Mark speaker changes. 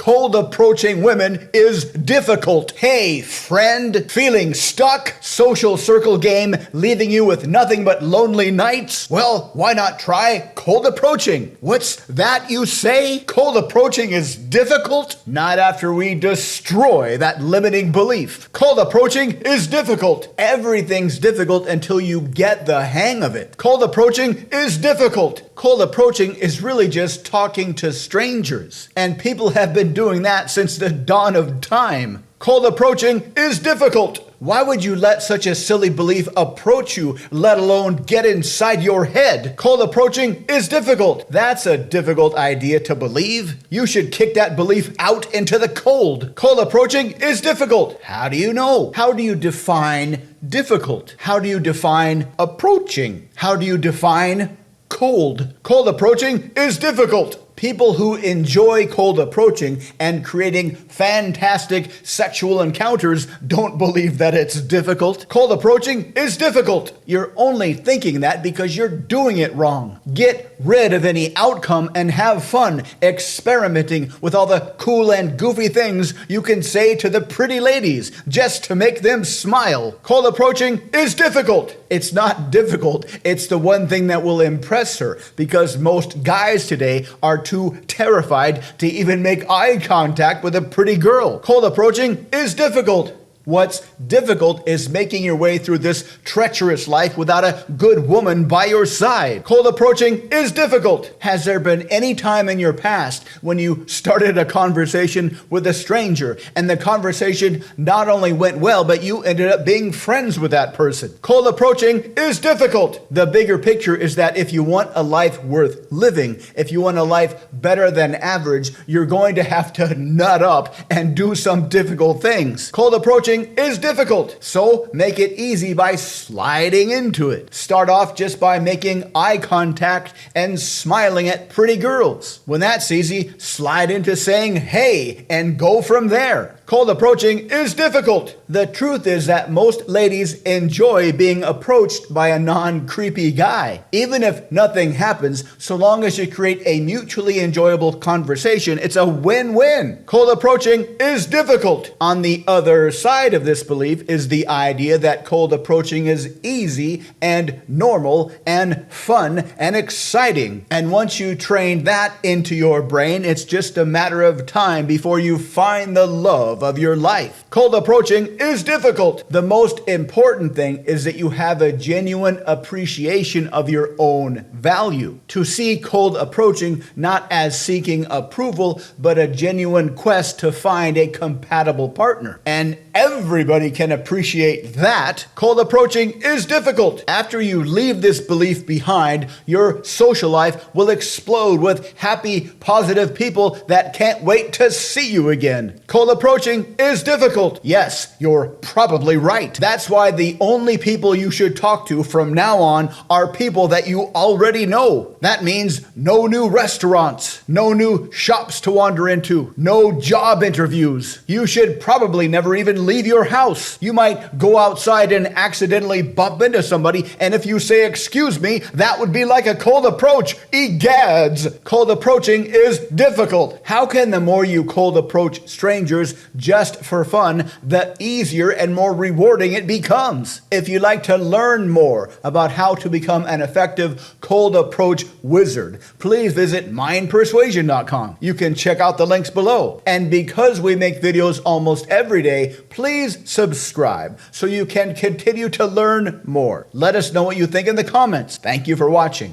Speaker 1: cold approaching women is difficult. Hey, friend, feeling stuck? Social circle game leaving you with nothing but lonely nights? Well, why not try cold approaching? What's that you say? Cold approaching is difficult? Not after we destroy that limiting belief. Cold approaching is difficult. Everything's difficult until you get the hang of it. Cold approaching is difficult. Cold approaching is really just talking to strangers. And people have been doing that since the dawn of time. Cold approaching is difficult. Why would you let such a silly belief approach you, let alone get inside your head? Cold approaching is difficult. That's a difficult idea to believe. You should kick that belief out into the cold. Cold approaching is difficult. How do you know? How do you define difficult? How do you define approaching? How do you define cold? Cold approaching is difficult. People who enjoy cold approaching and creating fantastic sexual encounters don't believe that it's difficult. Cold approaching is difficult. You're only thinking that because you're doing it wrong. Get rid of any outcome and have fun experimenting with all the cool and goofy things you can say to the pretty ladies just to make them smile. Cold approaching is difficult. It's not difficult. It's the one thing that will impress her, because most guys today are too terrified to even make eye contact with a pretty girl. Cold approaching is difficult. What's difficult is making your way through this treacherous life without a good woman by your side. Cold approaching is difficult. Has there been any time in your past when you started a conversation with a stranger and the conversation not only went well, but you ended up being friends with that person? Cold approaching is difficult. The bigger picture is that if you want a life worth living, if you want a life better than average, you're going to have to nut up and do some difficult things. Cold approaching is difficult, so make it easy by sliding into it. Start off just by making eye contact and smiling at pretty girls. When that's easy, slide into saying hey and go from there. Cold approaching is difficult. The truth is that most ladies enjoy being approached by a non-creepy guy. Even if nothing happens, so long as you create a mutually enjoyable conversation, it's a win-win. Cold approaching is difficult. On the other side of this belief is the idea that cold approaching is easy and normal and fun and exciting. And once you train that into your brain, it's just a matter of time before you find the love of your life. Cold approaching is difficult. The most important thing is that you have a genuine appreciation of your own value. To see cold approaching not as seeking approval, but a genuine quest to find a compatible partner. And everybody can appreciate that. Cold approaching is difficult. After you leave this belief behind, your social life will explode with happy, positive people that can't wait to see you again. Cold approaching is difficult. Yes, you're probably right. That's why the only people you should talk to from now on are people that you already know. That means no new restaurants, no new shops to wander into, no job interviews. You should probably never even leave your house. You might go outside and accidentally bump into somebody, and if you say, "Excuse me," that would be like a cold approach. Egads! Cold approaching is difficult. How can the more you cold approach strangers just for fun, the easier and more rewarding it becomes? If you'd like to learn more about how to become an effective cold approach wizard, please visit mindpersuasion.com. You can check out the links below. And because we make videos almost every day, please subscribe so you can continue to learn more. Let us know what you think in the comments. Thank you for watching.